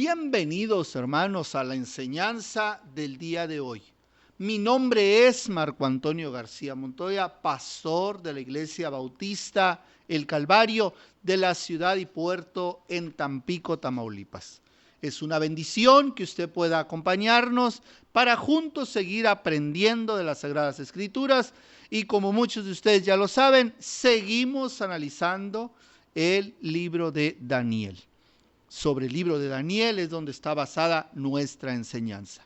Bienvenidos, hermanos, a la enseñanza del día de hoy. Mi nombre es Marco Antonio García Montoya, pastor de la Iglesia Bautista El Calvario de la ciudad y puerto en Tampico, Tamaulipas. Es una bendición que usted pueda acompañarnos para juntos seguir aprendiendo de las Sagradas Escrituras y, como muchos de ustedes ya lo saben, seguimos analizando el libro de Daniel. Sobre el libro de Daniel es donde está basada nuestra enseñanza.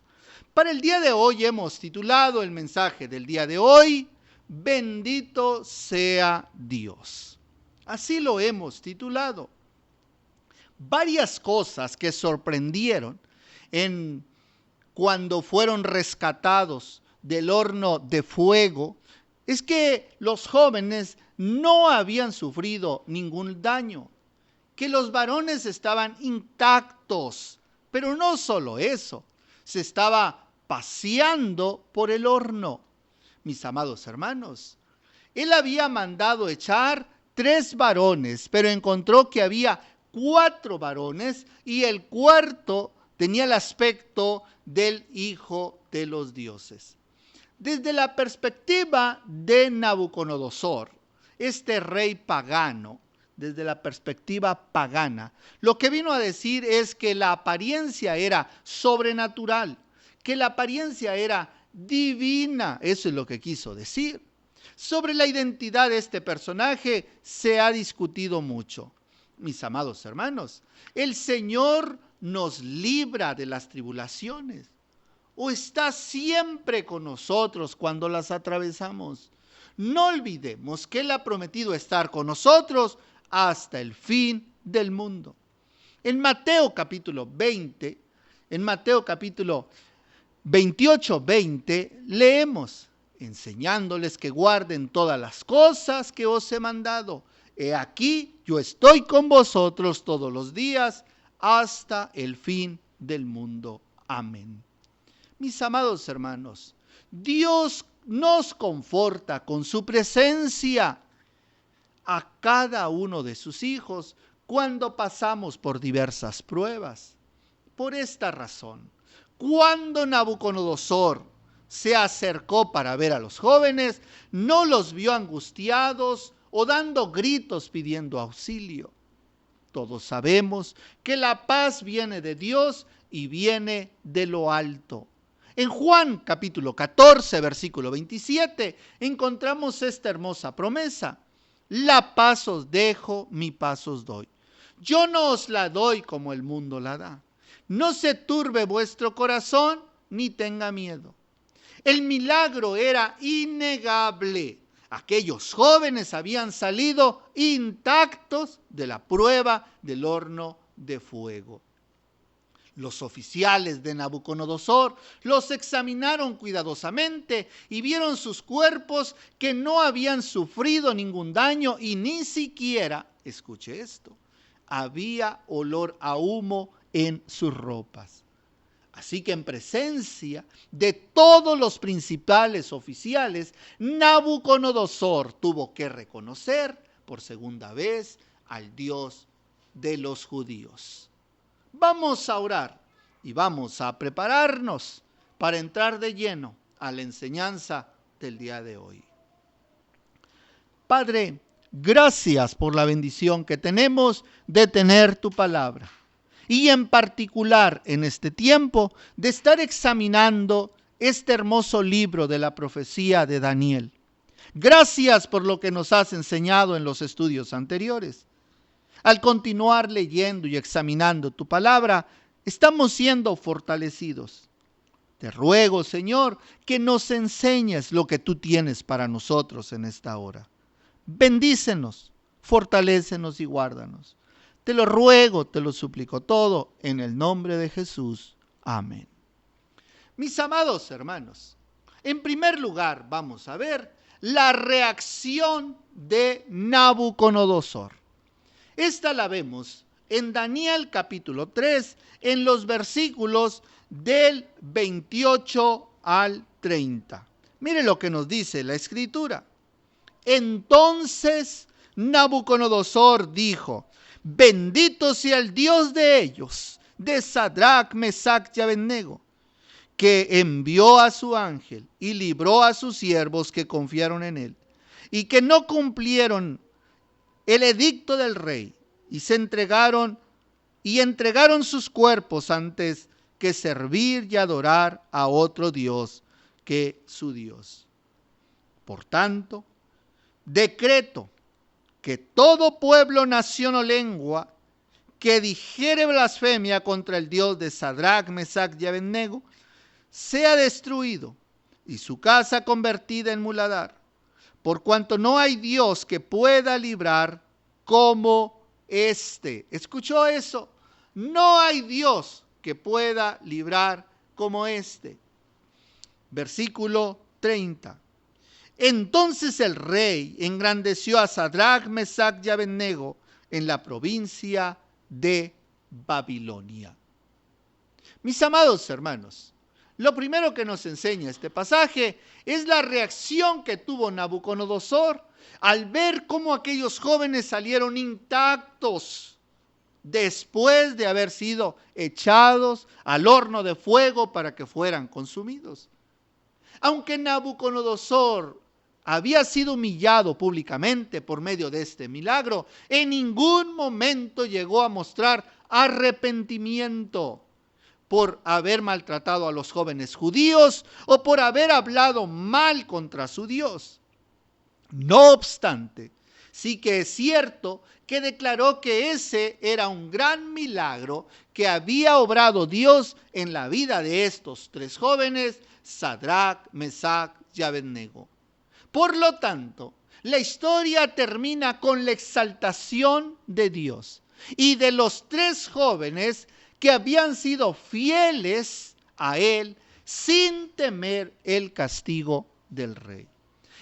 Para el día de hoy hemos titulado el mensaje del día de hoy, Bendito sea Dios. Así lo hemos titulado. Varias cosas que sorprendieron cuando fueron rescatados del horno de fuego es que los jóvenes no habían sufrido ningún daño, que los varones estaban intactos, pero no solo eso, se estaba paseando por el horno. Mis amados hermanos, él había mandado echar 3 varones, pero encontró que había 4 varones y el cuarto tenía el aspecto del hijo de los dioses. Desde la perspectiva de Nabucodonosor, este rey pagano, desde la perspectiva pagana, lo que vino a decir es que la apariencia era sobrenatural, que la apariencia era divina. Eso es lo que quiso decir. Sobre la identidad de este personaje se ha discutido mucho. Mis amados hermanos, el Señor nos libra de las tribulaciones o está siempre con nosotros cuando las atravesamos. No olvidemos que Él ha prometido estar con nosotros hasta el fin del mundo. En Mateo capítulo 20, en Mateo capítulo 28, 20, leemos, enseñándoles que guarden todas las cosas que os he mandado. He aquí, yo estoy con vosotros todos los días hasta el fin del mundo. Amén. Mis amados hermanos, Dios nos conforta con su presencia a cada uno de sus hijos cuando pasamos por diversas pruebas. Por esta razón, cuando Nabucodonosor se acercó para ver a los jóvenes, no los vio angustiados o dando gritos pidiendo auxilio. Todos sabemos que la paz viene de Dios y viene de lo alto. En Juan capítulo 14, versículo 27, encontramos esta hermosa promesa. La paz os dejo, mi paz os doy. Yo no os la doy como el mundo la da. No se turbe vuestro corazón, ni tenga miedo. El milagro era innegable. Aquellos jóvenes habían salido intactos de la prueba del horno de fuego. Los oficiales de Nabucodonosor los examinaron cuidadosamente y vieron sus cuerpos que no habían sufrido ningún daño y ni siquiera, escuche esto, había olor a humo en sus ropas. Así que en presencia de todos los principales oficiales, Nabucodonosor tuvo que reconocer por segunda vez al Dios de los judíos. Vamos a orar y vamos a prepararnos para entrar de lleno a la enseñanza del día de hoy. Padre, gracias por la bendición que tenemos de tener tu palabra y en particular en este tiempo de estar examinando este hermoso libro de la profecía de Daniel. Gracias por lo que nos has enseñado en los estudios anteriores. Al continuar leyendo y examinando tu palabra, estamos siendo fortalecidos. Te ruego, Señor, que nos enseñes lo que tú tienes para nosotros en esta hora. Bendícenos, fortalécenos y guárdanos. Te lo ruego, te lo suplico todo en el nombre de Jesús. Amén. Mis amados hermanos, en primer lugar vamos a ver la reacción de Nabucodonosor. Esta la vemos en Daniel capítulo 3, en los versículos del 28 al 30. Mire lo que nos dice la Escritura. Entonces Nabucodonosor dijo: bendito sea el Dios de ellos, de Sadrach, Mesach y Abednego, que envió a su ángel y libró a sus siervos que confiaron en él, y que no cumplieron el edicto del rey, y entregaron sus cuerpos antes que servir y adorar a otro Dios que su Dios. Por tanto, decreto que todo pueblo, nación o lengua que dijere blasfemia contra el Dios de Sadrach, Mesach y Abednego sea destruido y su casa convertida en muladar, por cuanto no hay Dios que pueda librar como este. ¿Escuchó eso? No hay Dios que pueda librar como este. Versículo 30. Entonces el rey engrandeció a Sadrach, Mesach y Abednego en la provincia de Babilonia. Mis amados hermanos, lo primero que nos enseña este pasaje es la reacción que tuvo Nabucodonosor al ver cómo aquellos jóvenes salieron intactos después de haber sido echados al horno de fuego para que fueran consumidos. Aunque Nabucodonosor había sido humillado públicamente por medio de este milagro, en ningún momento llegó a mostrar arrepentimiento por haber maltratado a los jóvenes judíos o por haber hablado mal contra su Dios. No obstante, sí que es cierto que declaró que ese era un gran milagro que había obrado Dios en la vida de estos tres jóvenes, Sadrach, Mesach y Abednego. Por lo tanto, la historia termina con la exaltación de Dios y de los tres jóvenes que habían sido fieles a él sin temer el castigo del rey.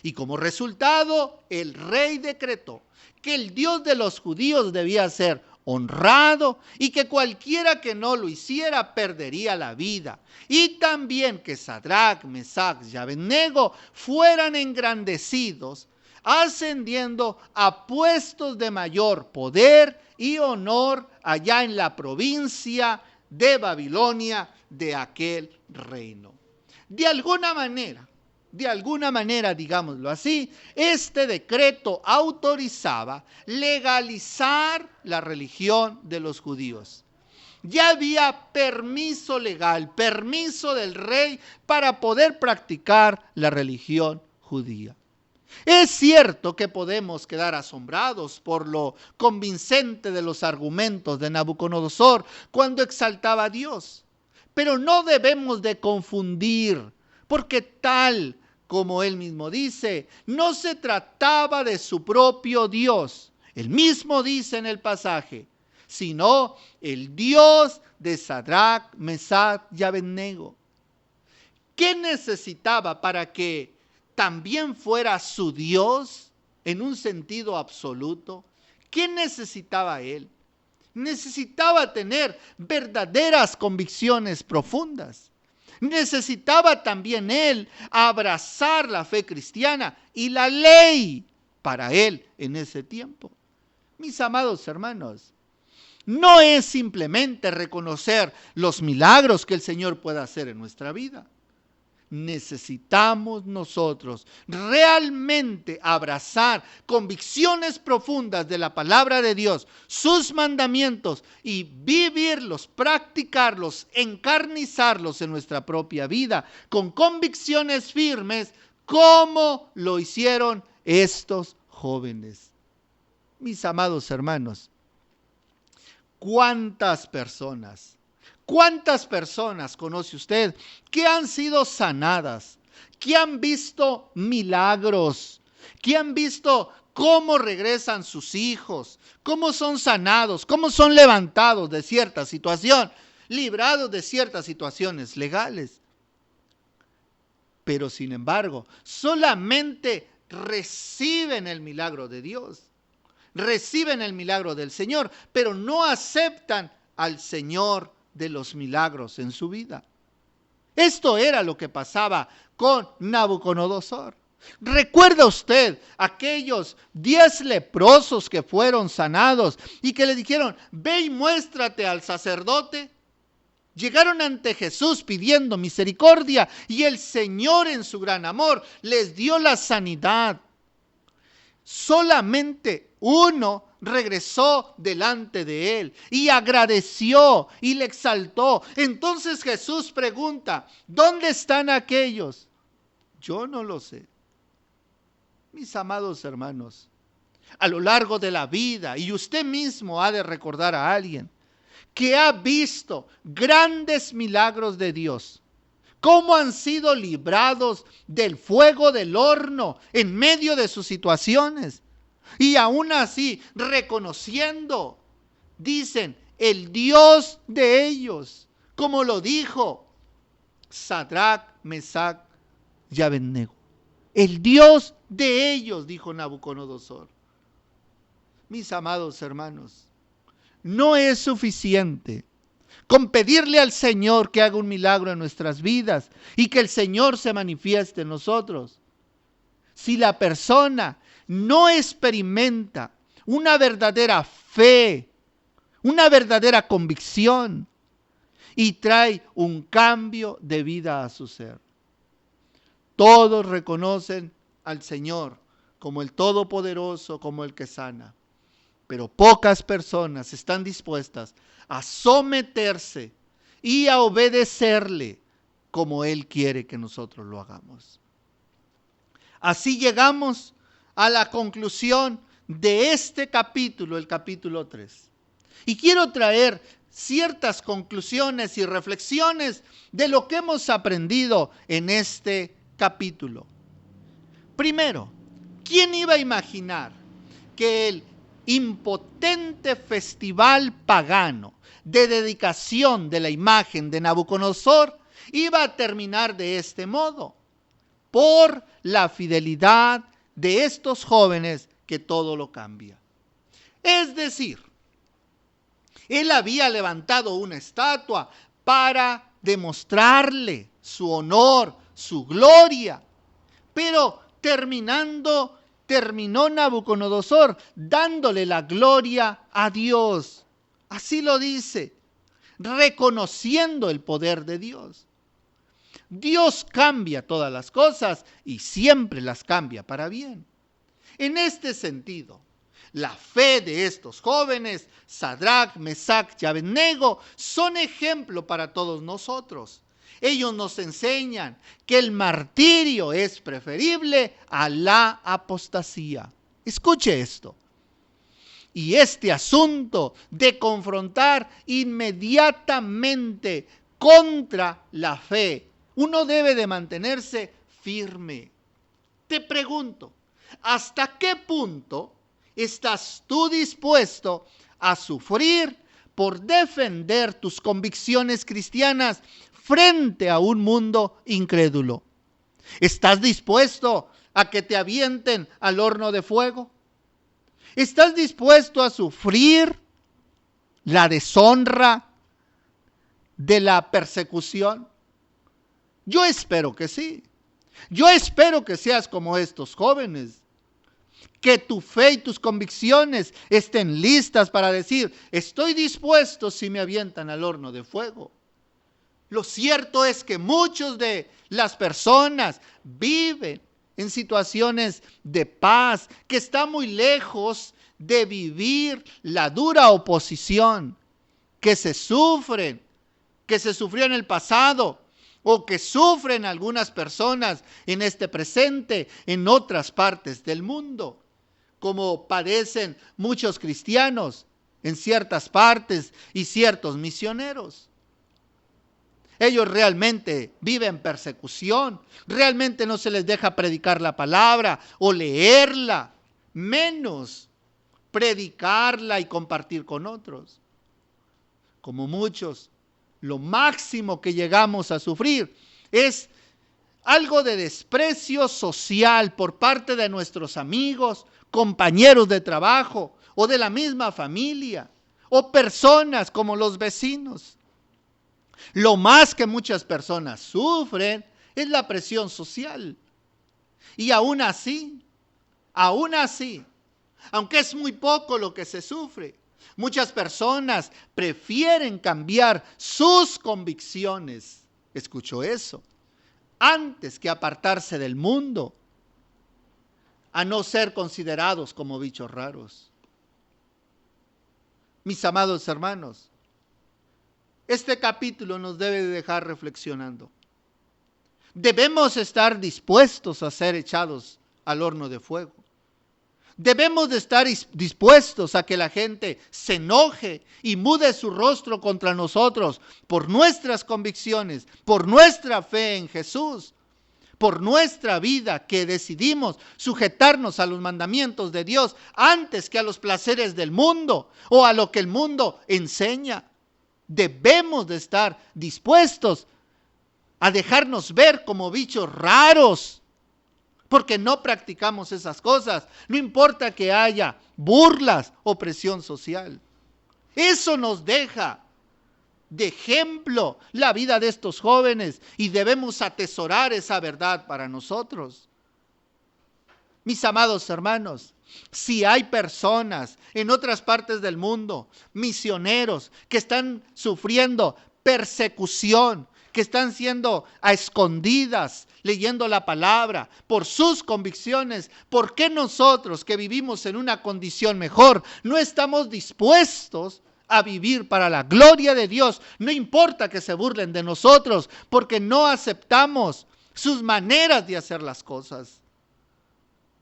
Y como resultado, el rey decretó que el Dios de los judíos debía ser honrado y que cualquiera que no lo hiciera perdería la vida. Y también que Sadrach, Mesach y Abednego fueran engrandecidos, ascendiendo a puestos de mayor poder y honor allá en la provincia de Babilonia de aquel reino. De alguna manera, digámoslo así, este decreto autorizaba legalizar la religión de los judíos. Ya había permiso legal, permiso del rey para poder practicar la religión judía. Es cierto que podemos quedar asombrados por lo convincente de los argumentos de Nabucodonosor cuando exaltaba a Dios, pero no debemos de confundir, porque tal como él mismo dice, no se trataba de su propio Dios. Él mismo dice en el pasaje, sino el Dios de Sadrach, Mesach y Abednego. ¿Qué necesitaba para que también fuera su Dios en un sentido absoluto? ¿Qué necesitaba él? Necesitaba tener verdaderas convicciones profundas. Necesitaba también él abrazar la fe cristiana y la ley para él en ese tiempo. Mis amados hermanos, no es simplemente reconocer los milagros que el Señor puede hacer en nuestra vida. Necesitamos nosotros realmente abrazar convicciones profundas de la palabra de Dios, sus mandamientos y vivirlos, practicarlos, encarnizarlos en nuestra propia vida con convicciones firmes como lo hicieron estos jóvenes. Mis amados hermanos, ¿cuántas personas conoce usted que han sido sanadas, que han visto milagros, que han visto cómo regresan sus hijos, cómo son sanados, cómo son levantados de cierta situación, librados de ciertas situaciones legales? Pero sin embargo, solamente reciben el milagro de Dios, reciben el milagro del Señor, pero no aceptan al Señor de los milagros en su vida. Esto era lo que pasaba con Nabucodonosor. ¿Recuerda usted aquellos 10 leprosos que fueron sanados y que le dijeron, ve y muéstrate al sacerdote? Llegaron ante Jesús pidiendo misericordia y el Señor en su gran amor les dio la sanidad. Solamente uno regresó delante de él y agradeció y le exaltó. Entonces Jesús pregunta, ¿dónde están aquellos? Yo no lo sé. Mis amados hermanos, a lo largo de la vida, y usted mismo ha de recordar a alguien que ha visto grandes milagros de Dios, cómo han sido librados del fuego del horno en medio de sus situaciones. Y aún así, reconociendo, dicen, el Dios de ellos, como lo dijo Sadrac, Mesac y Abednego. El Dios de ellos, dijo Nabucodonosor. Mis amados hermanos, no es suficiente con pedirle al Señor que haga un milagro en nuestras vidas y que el Señor se manifieste en nosotros. Si la persona no experimenta una verdadera fe, una verdadera convicción y trae un cambio de vida a su ser. Todos reconocen al Señor como el Todopoderoso, como el que sana. Pero pocas personas están dispuestas a someterse y a obedecerle como Él quiere que nosotros lo hagamos. Así llegamos a la conclusión de este capítulo, el capítulo 3. Y quiero traer ciertas conclusiones y reflexiones de lo que hemos aprendido en este capítulo. Primero, ¿quién iba a imaginar que el impotente festival pagano de dedicación de la imagen de Nabucodonosor iba a terminar de este modo? Por la fidelidad de estos jóvenes que todo lo cambia. Es decir, él había levantado una estatua para demostrarle su honor, su gloria, pero terminó Nabucodonosor dándole la gloria a Dios. Así lo dice, reconociendo el poder de Dios. Dios cambia todas las cosas y siempre las cambia para bien. En este sentido, la fe de estos jóvenes, Sadrac, Mesac y Abednego, son ejemplo para todos nosotros. Ellos nos enseñan que el martirio es preferible a la apostasía. Escuche esto. Y este asunto de confrontar inmediatamente contra la fe, uno debe de mantenerse firme. Te pregunto, ¿hasta qué punto estás tú dispuesto a sufrir por defender tus convicciones cristianas frente a un mundo incrédulo? ¿Estás dispuesto a que te avienten al horno de fuego? ¿Estás dispuesto a sufrir la deshonra de la persecución? Yo espero que sí. Yo espero que seas como estos jóvenes, que tu fe y tus convicciones estén listas para decir, estoy dispuesto si me avientan al horno de fuego. Lo cierto es que muchos de las personas viven en situaciones de paz, que están muy lejos de vivir la dura oposición que se sufrió en el pasado, o que sufren algunas personas en este presente, en otras partes del mundo, como padecen muchos cristianos en ciertas partes y ciertos misioneros. Ellos realmente viven persecución, realmente no se les deja predicar la palabra o leerla, menos predicarla y compartir con otros. Como muchos, lo máximo que llegamos a sufrir es algo de desprecio social por parte de nuestros amigos, compañeros de trabajo o de la misma familia o personas como los vecinos. Lo más que muchas personas sufren es la presión social. Y aún así, aunque es muy poco lo que se sufre, Muchas personas prefieren cambiar sus convicciones, escuchó eso, antes que apartarse del mundo, a no ser considerados como bichos raros. Mis amados hermanos, este capítulo nos debe de dejar reflexionando. Debemos estar dispuestos a ser echados al horno de fuego. Debemos de estar dispuestos a que la gente se enoje y mude su rostro contra nosotros por nuestras convicciones, por nuestra fe en Jesús, por nuestra vida que decidimos sujetarnos a los mandamientos de Dios antes que a los placeres del mundo o a lo que el mundo enseña. Debemos de estar dispuestos a dejarnos ver como bichos raros, porque no practicamos esas cosas. No importa que haya burlas o presión social. Eso nos deja de ejemplo la vida de estos jóvenes y debemos atesorar esa verdad para nosotros. Mis amados hermanos, si hay personas en otras partes del mundo, misioneros, que están sufriendo persecución, que están siendo a escondidas, leyendo la palabra, por sus convicciones, ¿por qué nosotros que vivimos en una condición mejor no estamos dispuestos a vivir para la gloria de Dios? No importa que se burlen de nosotros, porque no aceptamos sus maneras de hacer las cosas.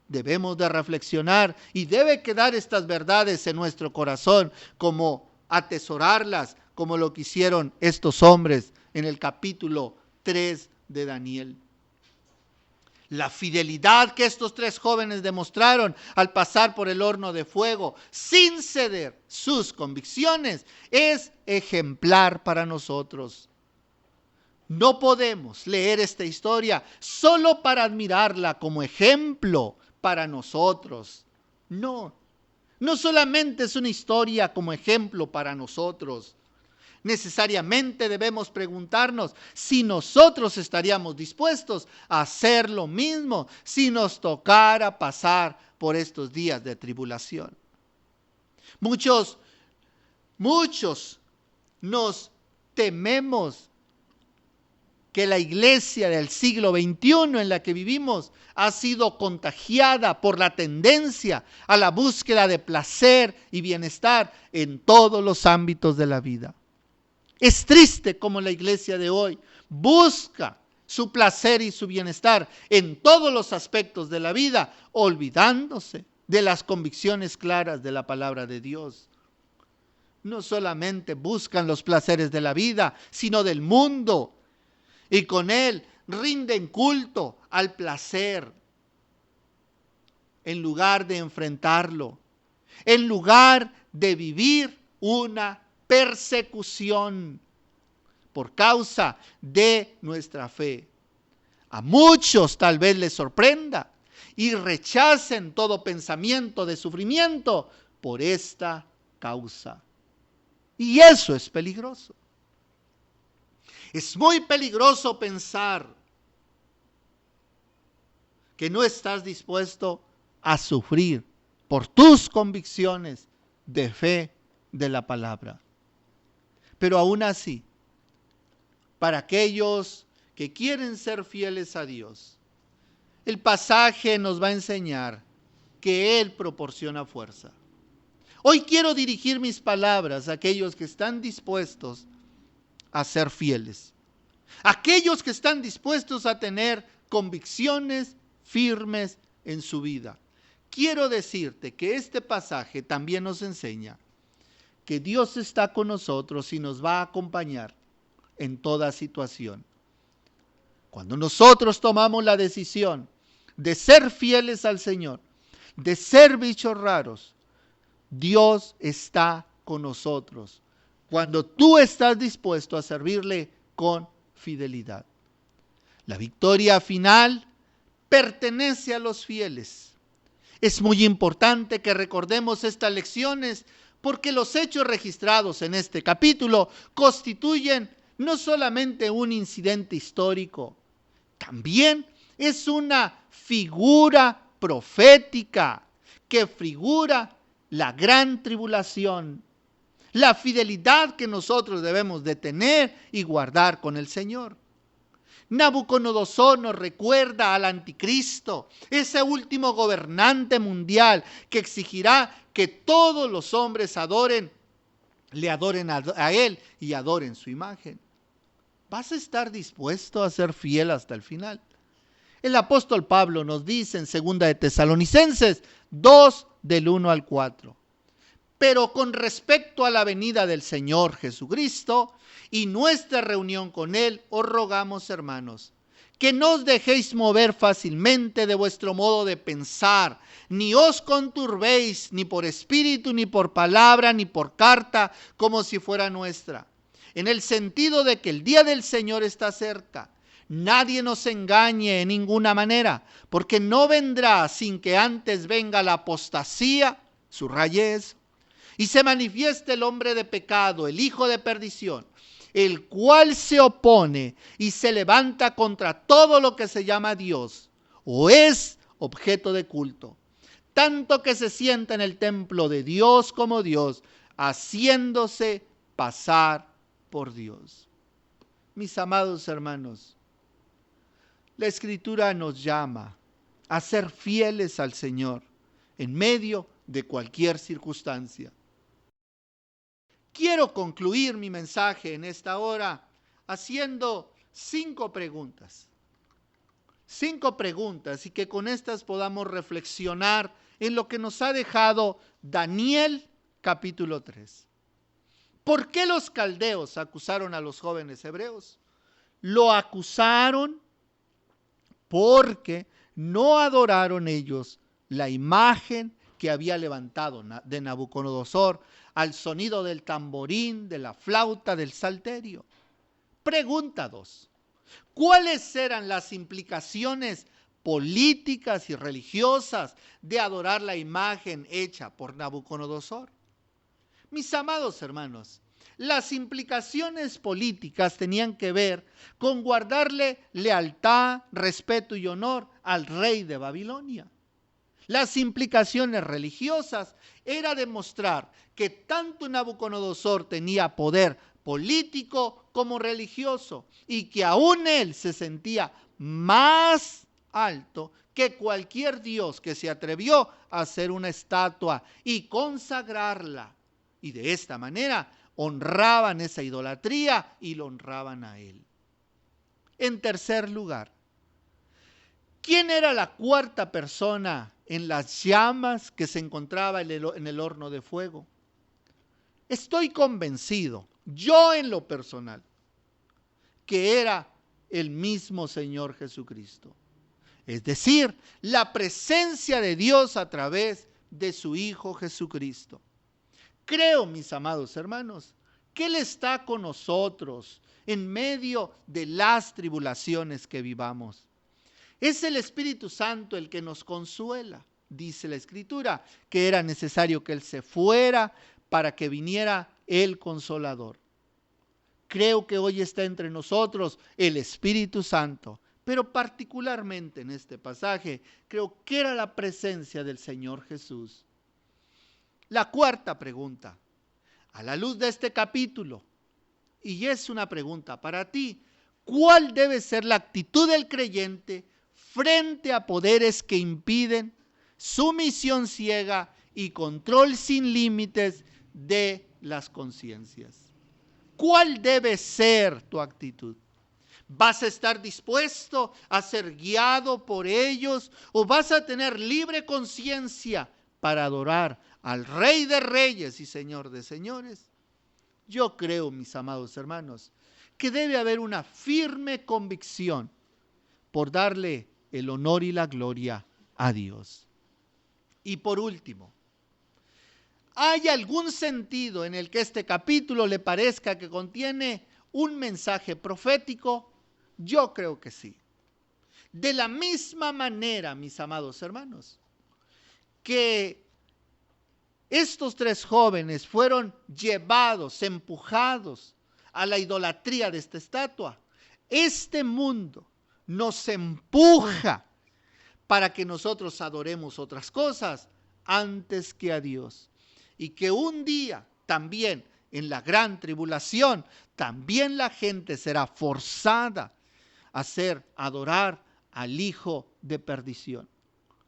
Debemos de reflexionar y debe quedar estas verdades en nuestro corazón, como atesorarlas, como lo que hicieron estos hombres en el capítulo 3 de Daniel. La fidelidad que estos 3 jóvenes demostraron al pasar por el horno de fuego sin ceder sus convicciones es ejemplar para nosotros. No podemos leer esta historia solo para admirarla como ejemplo para nosotros. No solamente es una historia como ejemplo para nosotros. Necesariamente debemos preguntarnos si nosotros estaríamos dispuestos a hacer lo mismo si nos tocara pasar por estos días de tribulación. Muchos nos tememos que la iglesia del siglo XXI en la que vivimos ha sido contagiada por la tendencia a la búsqueda de placer y bienestar en todos los ámbitos de la vida. Es triste como la iglesia de hoy busca su placer y su bienestar en todos los aspectos de la vida, olvidándose de las convicciones claras de la palabra de Dios. No solamente buscan los placeres de la vida, sino del mundo, y con él rinden culto al placer en lugar de enfrentarlo, en lugar de vivir una persecución por causa de nuestra fe. A muchos tal vez les sorprenda y rechacen todo pensamiento de sufrimiento por esta causa. Y eso es peligroso. Es muy peligroso pensar que no estás dispuesto a sufrir por tus convicciones de fe de la palabra. Pero aún así, para aquellos que quieren ser fieles a Dios, el pasaje nos va a enseñar que Él proporciona fuerza. Hoy quiero dirigir mis palabras a aquellos que están dispuestos a ser fieles. Aquellos que están dispuestos a tener convicciones firmes en su vida. Quiero decirte que este pasaje también nos enseña que Dios está con nosotros y nos va a acompañar en toda situación. Cuando nosotros tomamos la decisión de ser fieles al Señor, de ser bichos raros, Dios está con nosotros. Cuando tú estás dispuesto a servirle con fidelidad. La victoria final pertenece a los fieles. Es muy importante que recordemos estas lecciones porque los hechos registrados en este capítulo constituyen no solamente un incidente histórico, también es una figura profética que figura la gran tribulación la fidelidad que nosotros debemos de tener y guardar con el Señor. Nabucodonosor nos recuerda al anticristo, ese último gobernante mundial que exigirá que todos los hombres le adoren a él y adoren su imagen. ¿Vas a estar dispuesto a ser fiel hasta el final? El apóstol Pablo nos dice en 2 de Tesalonicenses 2, del 1 al 4. Pero con respecto a la venida del Señor Jesucristo y nuestra reunión con Él, os rogamos, hermanos, que no os dejéis mover fácilmente de vuestro modo de pensar, ni os conturbéis, ni por espíritu, ni por palabra, ni por carta, como si fuera nuestra, en el sentido de que el día del Señor está cerca. Nadie nos engañe en ninguna manera, porque no vendrá sin que antes venga la apostasía, subraye eso, y se manifieste el hombre de pecado, el hijo de perdición, el cual se opone y se levanta contra todo lo que se llama Dios o es objeto de culto, tanto que se sienta en el templo de Dios como Dios, haciéndose pasar por Dios. Mis amados hermanos, la Escritura nos llama a ser fieles al Señor en medio de cualquier circunstancia. Quiero concluir mi mensaje en esta hora haciendo 5 preguntas. 5 preguntas y que con estas podamos reflexionar en lo que nos ha dejado Daniel capítulo 3. ¿Por qué los caldeos acusaron a los jóvenes hebreos? Lo acusaron porque no adoraron ellos la imagen que había levantado de Nabucodonosor al sonido del tamborín, de la flauta, del salterio. Pregunta 2. ¿Cuáles eran las implicaciones políticas y religiosas de adorar la imagen hecha por Nabucodonosor? Mis amados hermanos, las implicaciones políticas tenían que ver con guardarle lealtad, respeto y honor al rey de Babilonia. Las implicaciones religiosas era demostrar que tanto Nabucodonosor tenía poder político como religioso y que aún él se sentía más alto que cualquier dios que se atrevió a hacer una estatua y consagrarla. Y de esta manera honraban esa idolatría y lo honraban a él. En tercer lugar, ¿quién era la cuarta persona en las llamas que se encontraba en el horno de fuego? Estoy convencido, yo en lo personal, que era el mismo Señor Jesucristo. Es decir, la presencia de Dios a través de su Hijo Jesucristo. Creo, mis amados hermanos, que Él está con nosotros en medio de las tribulaciones que vivamos. Es el Espíritu Santo el que nos consuela. Dice la Escritura que era necesario que Él se fuera para que viniera el Consolador. Creo que hoy está entre nosotros el Espíritu Santo, pero particularmente en este pasaje creo que era la presencia del Señor Jesús. La cuarta pregunta, a la luz de este capítulo, y es una pregunta para ti, ¿cuál debe ser la actitud del creyente frente a poderes que impiden sumisión ciega y control sin límites de las conciencias? ¿Cuál debe ser tu actitud? ¿Vas a estar dispuesto a ser guiado por ellos o vas a tener libre conciencia para adorar al Rey de Reyes y Señor de Señores? Yo creo, mis amados hermanos, que debe haber una firme convicción por darle el honor y la gloria a Dios. Y por último, ¿hay algún sentido en el que este capítulo le parezca que contiene un mensaje profético? Yo creo que sí. De la misma manera, mis amados hermanos, que estos 3 jóvenes fueron llevados, empujados a la idolatría de esta estatua, este mundo nos empuja para que nosotros adoremos otras cosas antes que a Dios. Y que un día también en la gran tribulación, también la gente será forzada a adorar al hijo de perdición.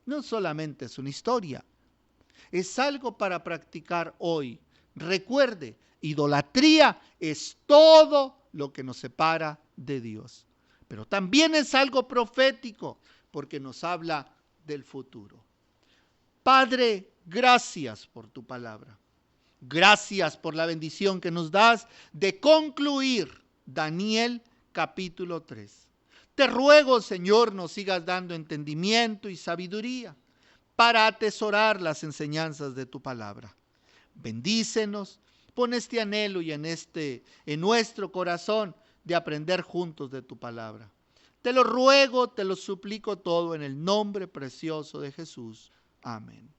No solamente es una historia, es algo para practicar hoy. Recuerde, idolatría es todo lo que nos separa de Dios. Pero también es algo profético, porque nos habla del futuro. Padre, gracias por tu palabra. Gracias por la bendición que nos das de concluir Daniel capítulo 3. Te ruego, Señor, nos sigas dando entendimiento y sabiduría para atesorar las enseñanzas de tu palabra. Bendícenos, pon este anhelo y en nuestro corazón de aprender juntos de tu palabra. Te lo ruego, te lo suplico todo en el nombre precioso de Jesús. Amén.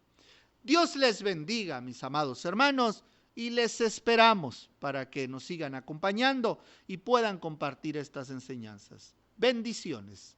Dios les bendiga, mis amados hermanos, y les esperamos para que nos sigan acompañando y puedan compartir estas enseñanzas. Bendiciones.